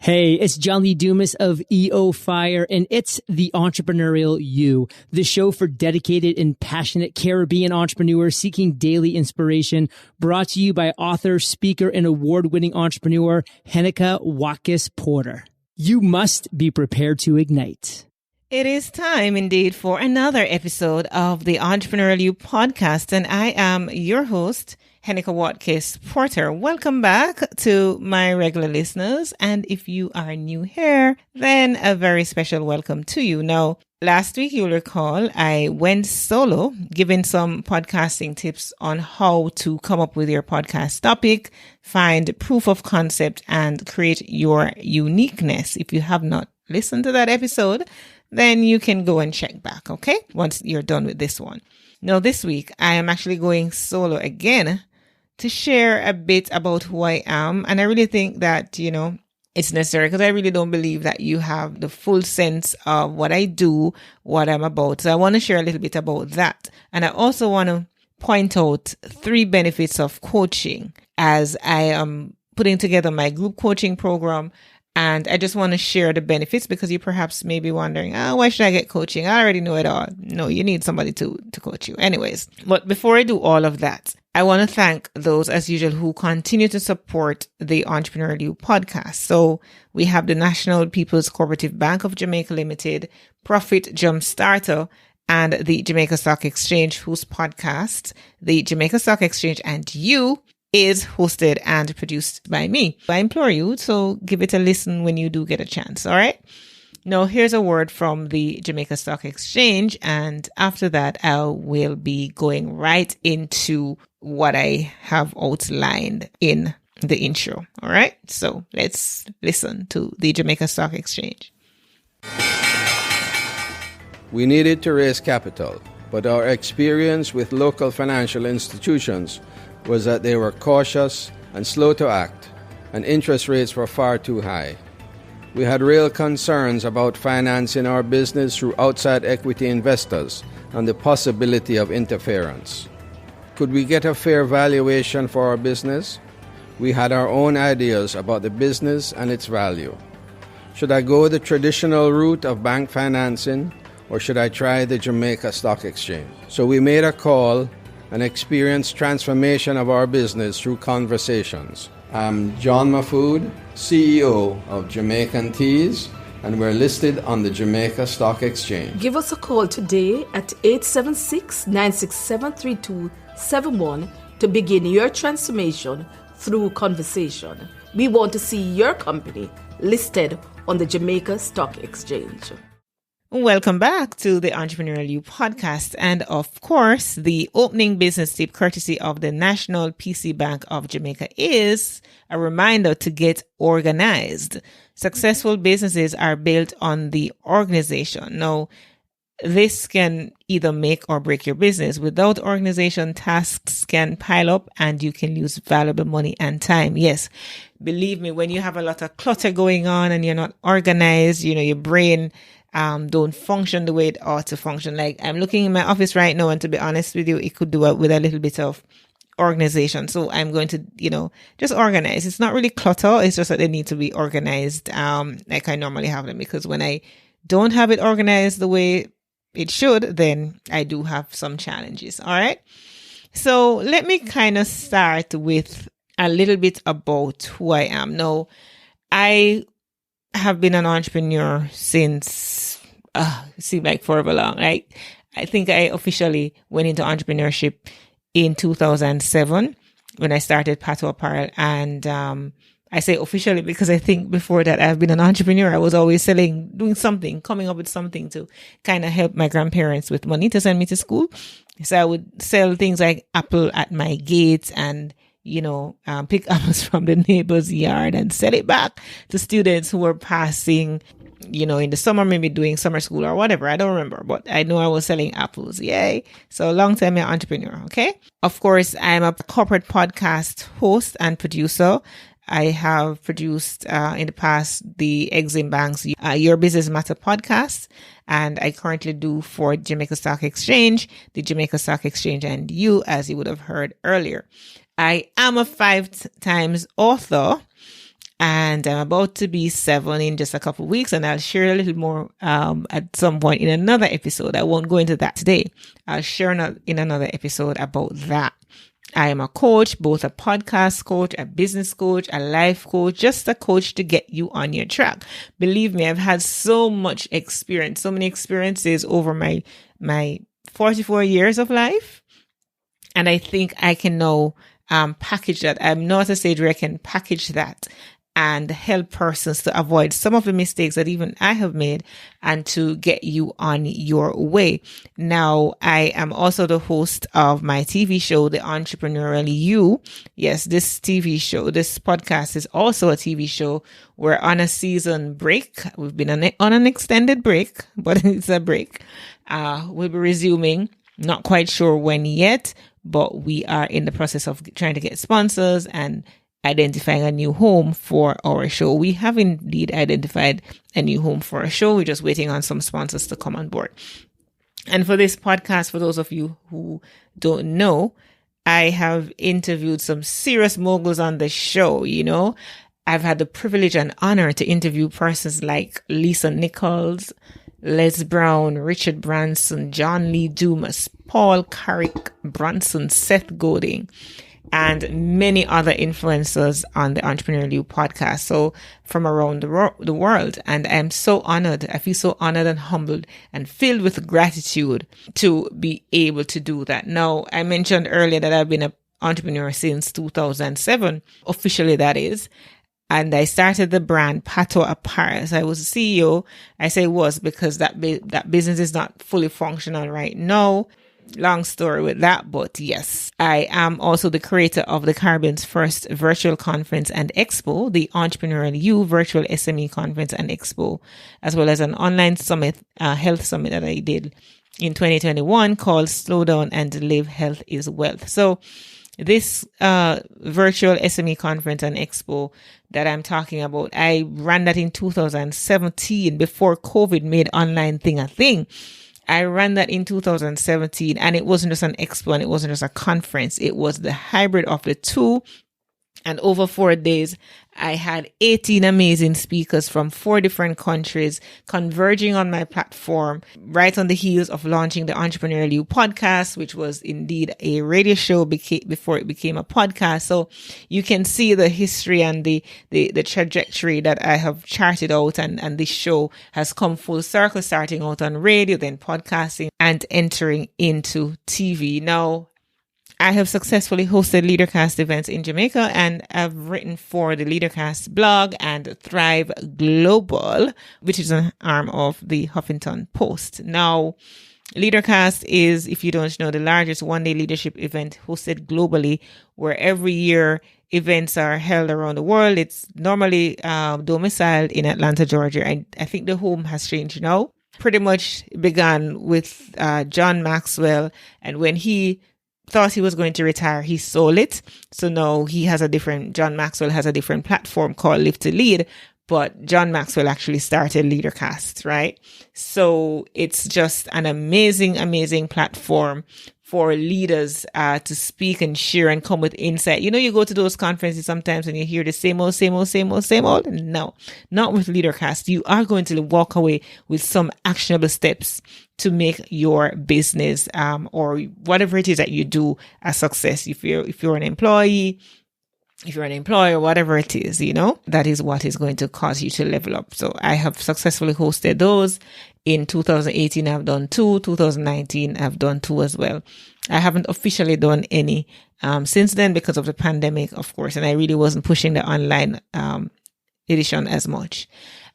Hey, it's John Lee Dumas of EO Fire, and it's the Entrepreneurial You, the show for dedicated and passionate Caribbean entrepreneurs seeking daily inspiration, brought to you by author, speaker, and award-winning entrepreneur Heneka Watkis-Porter. You must be prepared to ignite. It is time indeed for another episode of the Entrepreneurial You podcast, and I am your host, Heneka Watkis-Porter. Welcome back to my regular listeners. And if you are new here, then a very special welcome to you. Now, last week, you'll recall, I went solo, giving some podcasting tips on how to come up with your podcast topic, find proof of concept, and create your uniqueness. If you have not listened to that episode, then you can go and check back, okay? Once you're done with this one. Now, this week, I am actually going solo again to share a bit about who I am. And I really think that, it's necessary because I really don't believe that you have the full sense of what I do, what I'm about. So I want to share a little bit about that. And I also want to point out 3 benefits of coaching as I am putting together my group coaching program. And I just want to share the benefits because you perhaps may be wondering, why should I get coaching? I already know it all. No, you need somebody to coach you. Anyways, but before I do all of that, I want to thank those, as usual, who continue to support the Entrepreneurial You podcast. So we have the National People's Cooperative Bank of Jamaica Limited, Profit Jumpstarter, and the Jamaica Stock Exchange, whose podcast, the Jamaica Stock Exchange and You, is hosted and produced by me. I implore you to give it a listen when you do get a chance. All right. Now, here's a word from the Jamaica Stock Exchange. And after that, I will be going right into what I have outlined in the intro. All right. So let's listen to the Jamaica Stock Exchange. We needed to raise capital, but our experience with local financial institutions was that they were cautious and slow to act, and interest rates were far too high. We had real concerns about financing our business through outside equity investors and the possibility of interference. Could we get a fair valuation for our business? We had our own ideas about the business and its value. Should I go the traditional route of bank financing, or should I try the Jamaica Stock Exchange? So we made a call and experienced transformation of our business through conversations. I'm John Mafood, CEO of Jamaican Teas, and we're listed on the Jamaica Stock Exchange. Give us a call today at 876-967-3271 to begin your transformation through conversation. We want to see your company listed on the Jamaica Stock Exchange. Welcome back to the Entrepreneurial You podcast. And of course, the opening business tip courtesy of the National PC Bank of Jamaica is a reminder to get organized. Successful businesses are built on the organization. Now, this can either make or break your business. Without organization, tasks can pile up and you can lose valuable money and time. Yes, believe me, when you have a lot of clutter going on and you're not organized, your brain don't function the way it ought to function. Like, I'm looking in my office right now, and to be honest with you, it could do it with a little bit of organization. So I'm going to, just organize. It's not really clutter. It's just that they need to be organized, like I normally have them, because when I don't have it organized the way it should, then I do have some challenges. All right. So let me kind of start with a little bit about who I am. Now, I have been an entrepreneur since seemed like forever long. Right? I think I officially went into entrepreneurship in 2007 when I started Pato Apparel. And I say officially because I think before that I've been an entrepreneur. I was always doing something, coming up with something to kind of help my grandparents with money to send me to school. So I would sell things like apple at my gates and pick apples from the neighbor's yard and sell it back to students who were passing, in the summer, maybe doing summer school or whatever. I don't remember, but I know I was selling apples. Yay. So a long time I'm an entrepreneur. Okay. Of course, I'm a corporate podcast host and producer. I have produced in the past the Exim Bank's Your Business Matter podcast, and I currently do for Jamaica Stock Exchange, the Jamaica Stock Exchange and You, as you would have heard earlier. I am a 5 times author, And I'm about to be 7 in just a couple of weeks, and I'll share a little more at some point in another episode. I won't go into that today. I'll share in another episode about that. I am a coach, both a podcast coach, a business coach, a life coach, just a coach to get you on your track. Believe me, I've had so much experience, so many experiences over my 44 years of life. And I think I can now package that. I'm now at a stage where I can package that and help persons to avoid some of the mistakes that even I have made and to get you on your way. Now, I am also the host of my TV show, The Entrepreneurial You. Yes, this TV show, this podcast is also a TV show. We're on a season break. We've been on an extended break, but it's a break. We'll be resuming. Not quite sure when yet, but we are in the process of trying to get sponsors and identifying a new home for our show. We have indeed identified a new home for our show. We're just waiting on some sponsors to come on board. And for this podcast, for those of you who don't know, I have interviewed some serious moguls on the show. You know, I've had the privilege and honor to interview persons like Lisa Nichols, Les Brown, Richard Branson, John Lee Dumas, Paul Carrick Branson, Seth Godin, and many other influencers on the Entrepreneurial You podcast. So from around the world. And I'm so honored. I feel so honored and humbled and filled with gratitude to be able to do that. Now, I mentioned earlier that I've been an entrepreneur since 2007, officially that is. And I started the brand Pato Apparel. So I was the CEO. I say was because that business is not fully functional right now. Long story with that, but yes, I am also the creator of the Caribbean's first virtual conference and expo, the Entrepreneurial You Virtual SME Conference and Expo, as well as an online summit, health summit that I did in 2021 called Slow Down and Live Health is Wealth. So this virtual SME conference and expo that I'm talking about, I ran that in 2017 before COVID made online thing a thing. I ran that in 2017 and it wasn't just an expo and it wasn't just a conference. It was the hybrid of the two. And over 4 days, I had 18 amazing speakers from 4 different countries converging on my platform right on the heels of launching the Entrepreneurial You podcast, which was indeed a radio show before it became a podcast. So you can see the history and the trajectory that I have charted out. And this show has come full circle, starting out on radio, then podcasting and entering into TV. Now, I have successfully hosted LeaderCast events in Jamaica and I've written for the LeaderCast blog and Thrive Global, which is an arm of the Huffington Post. Now, LeaderCast is, if you don't know, the largest one-day leadership event hosted globally, where every year events are held around the world. It's normally domiciled in Atlanta, Georgia. And I think the home has changed now. Pretty much began with John Maxwell, and when he thought he was going to retire, he sold it. So now John Maxwell has a different platform called Live to Lead, but John Maxwell actually started LeaderCast, right? So it's just an amazing, amazing platform for leaders to speak and share and come with insight. You know, you go to those conferences sometimes and you hear the same old. No, not with LeaderCast. You are going to walk away with some actionable steps to make your business or whatever it is that you do a success. If you're an employee, if you're an employer, whatever it is, you know, that is what is going to cause you to level up. So I have successfully hosted those. In 2018, I've done 2. 2019, I've done 2 as well. I haven't officially done any since then because of the pandemic, of course, and I really wasn't pushing the online edition as much.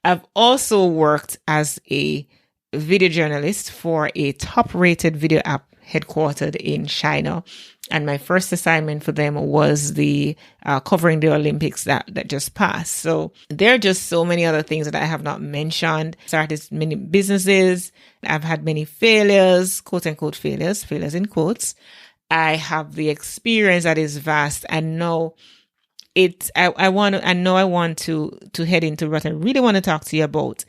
I've also worked as a video journalist for a top-rated video app headquartered in China. And my first assignment for them was the covering the Olympics that just passed. So there are just so many other things that I have not mentioned. Started many businesses. I've had many failures, quote unquote failures in quotes. I have the experience that is vast, and now I want to head into what I really want to talk to you about.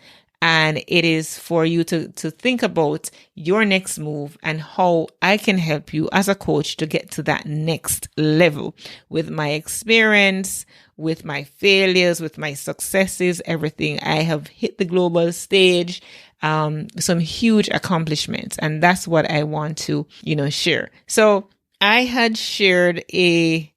And it is for you to think about your next move and how I can help you as a coach to get to that next level with my experience, with my failures, with my successes, everything. I have hit the global stage, some huge accomplishments. And that's what I want to, share. So I had shared a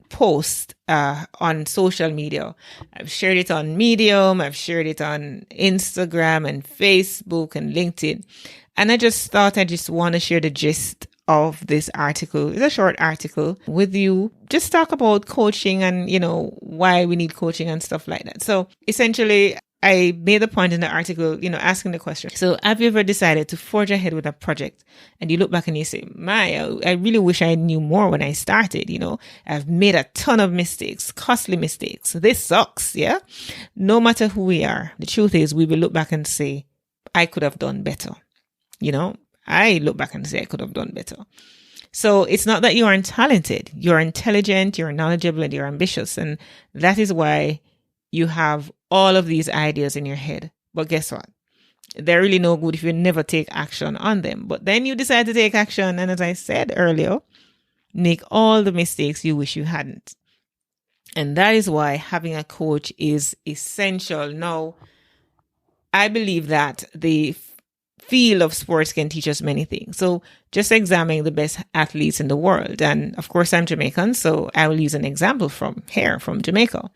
post on social media. I've shared it on Medium, I've shared it on Instagram and Facebook and LinkedIn. And I just thought I just want to share the gist of this article. It's a short article with you. Just talk about coaching and, why we need coaching and stuff like that. So essentially, I made a point in the article, asking the question. So have you ever decided to forge ahead with a project and you look back and you say, I really wish I knew more when I started, I've made a ton of mistakes, costly mistakes. This sucks. Yeah. No matter who we are, the truth is we will look back and say, I could have done better. I look back and say I could have done better. So it's not that you aren't talented. You're intelligent, you're knowledgeable, and you're ambitious. And that is why you have all of these ideas in your head. But guess what? They're really no good if you never take action on them. But then you decide to take action. And as I said earlier, make all the mistakes you wish you hadn't. And that is why having a coach is essential. Now, I believe that the field of sports can teach us many things. So just examining the best athletes in the world. And of course, I'm Jamaican, so I will use an example from Jamaica.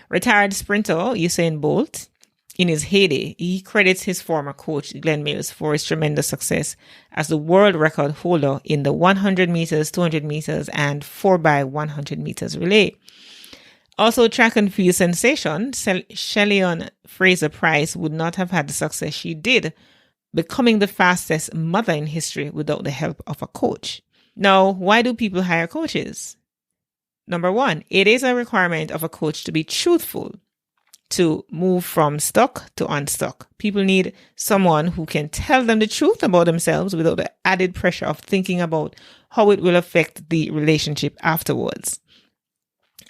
Retired sprinter Usain Bolt, in his heyday, he credits his former coach, Glenn Mills, for his tremendous success as the world record holder in the 100 meters, 200 meters, and 4x100 meters relay. Also, track and field sensation, Shelly-Ann Fraser-Pryce would not have had the success she did, becoming the fastest mother in history without the help of a coach. Now, why do people hire coaches? Number one, it is a requirement of a coach to be truthful, to move from stuck to unstuck. People need someone who can tell them the truth about themselves without the added pressure of thinking about how it will affect the relationship afterwards.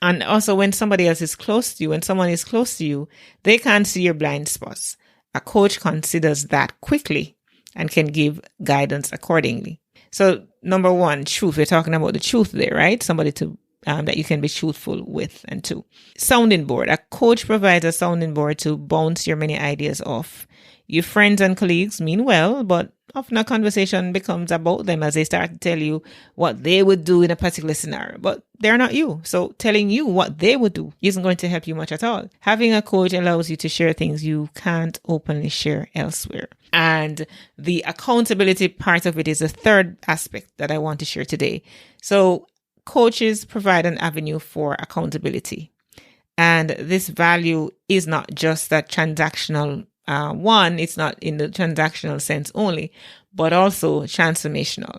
And also, when somebody else is close to you, when someone is close to you, they can't see your blind spots. A coach considers that quickly and can give guidance accordingly. So number one, truth. We're talking about the truth there, right? Somebody to that you can be truthful with and to. Sounding board. A coach provides a sounding board to bounce your many ideas off. Your friends and colleagues mean well, but often a conversation becomes about them as they start to tell you what they would do in a particular scenario, but they're not you. So telling you what they would do isn't going to help you much at all. Having a coach allows you to share things you can't openly share elsewhere. And the accountability part of it is a third aspect that I want to share today. So coaches provide an avenue for accountability. And this value is not just that transactional one, it's not in the transactional sense only, but also transformational.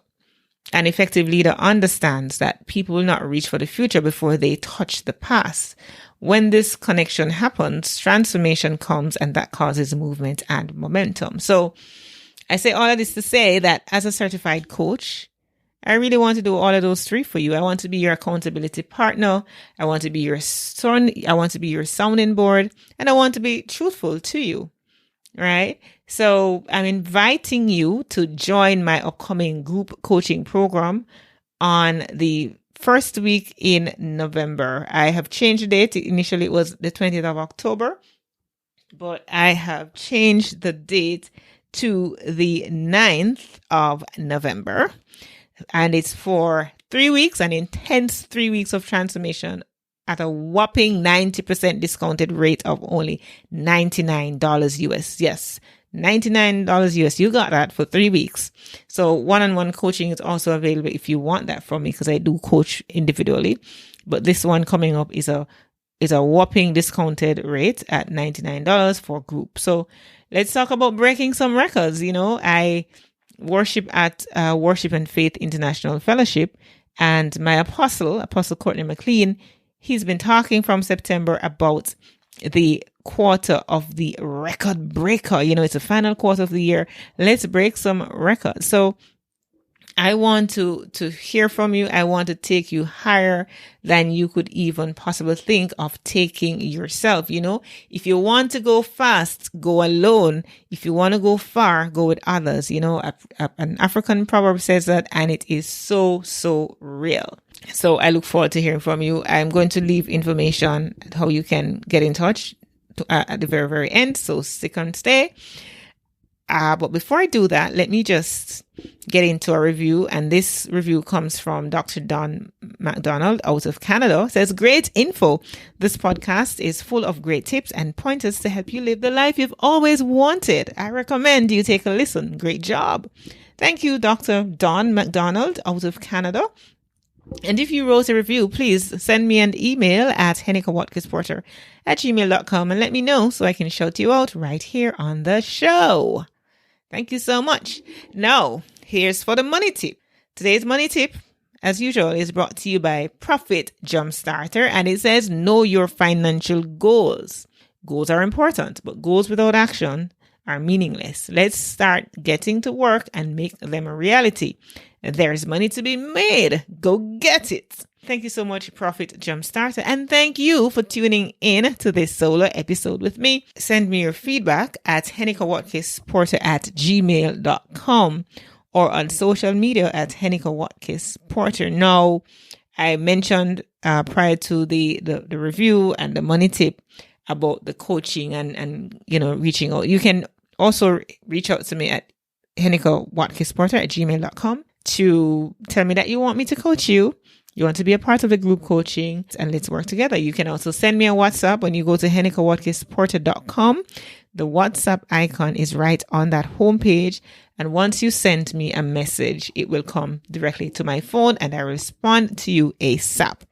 An effective leader understands that people will not reach for the future before they touch the past. When this connection happens, transformation comes, and that causes movement and momentum. So I say all of this to say that as a certified coach, I really want to do all of those three for you. I want to be your accountability partner. I want to be your son. I want to be your sounding board, and I want to be truthful to you. Right? So I'm inviting you to join my upcoming group coaching program on the first week in November. I have changed the date. Initially, it was the 20th of October, but I have changed the date to the 9th of November. And it's for 3 weeks, an intense 3 weeks of transformation at a whopping 90% discounted rate of only $99 US. Yes, $99 US. You got that for 3 weeks. So one-on-one coaching is also available if you want that from me, because I do coach individually. But this one coming up is a whopping discounted rate at $99 for group. So let's talk about breaking some records. I worship at Worship and Faith International Fellowship, and my Apostle Courtney McLean, he's been talking from September about the quarter of the record breaker. It's the final quarter of the year. Let's break some records. So I want to hear from you. I want to take you higher than you could even possibly think of taking yourself. You know, if you want to go fast, go alone. If you want to go far, go with others. You know, an African proverb says that, and it is so, so real. So I look forward to hearing from you. I'm going to leave information how you can get in touch at the very, very end. So stick and stay. But before I do that, let me just get into a review. And this review comes from Dr. Don McDonald out of Canada. It says, great info. This podcast is full of great tips and pointers to help you live the life you've always wanted. I recommend you take a listen. Great job. Thank you, Dr. Don McDonald out of Canada. And if you wrote a review, please send me an email at Heneka Watkis-Porter at gmail.com and let me know so I can shout you out right here on the show. Thank you so much. Now, here's for the money tip. Today's money tip, as usual, is brought to you by Profit Jumpstarter, and it says, know your financial goals. Goals are important, but goals without action are meaningless. Let's start getting to work and make them a reality. There's money to be made. Go get it. Thank you so much, Profit Jumpstarter. And thank you for tuning in to this solo episode with me. Send me your feedback at Heneka Watkis-Porter at gmail.com or on social media at Heneka Watkis-Porter. Now, I mentioned prior to the review and the money tip about the coaching and reaching out. You can also reach out to me at Heneka Watkis-Porter at gmail.com to tell me that you want me to coach you. You want to be a part of the group coaching, and let's work together. You can also send me a WhatsApp when you go to henekawatkisporter.com. The WhatsApp icon is right on that homepage. And once you send me a message, it will come directly to my phone and I will respond to you ASAP.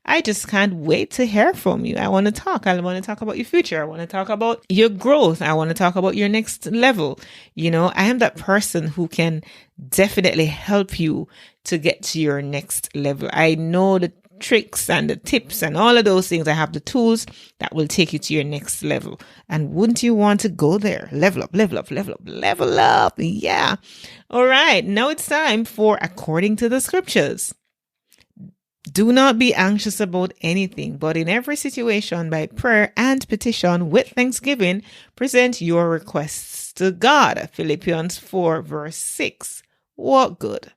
I just can't wait to hear from you. I want to talk. I want to talk about your future. I want to talk about your growth. I want to talk about your next level. You know, I am that person who can definitely help you to get to your next level. I know the tricks and the tips and all of those things. I have the tools that will take you to your next level. And wouldn't you want to go there? Level up, level up, level up, level up. Yeah. All right. Now it's time for According to the Scriptures. Do not be anxious about anything, but in every situation, by prayer and petition with thanksgiving, present your requests to God. Philippians 4 verse 6. What good?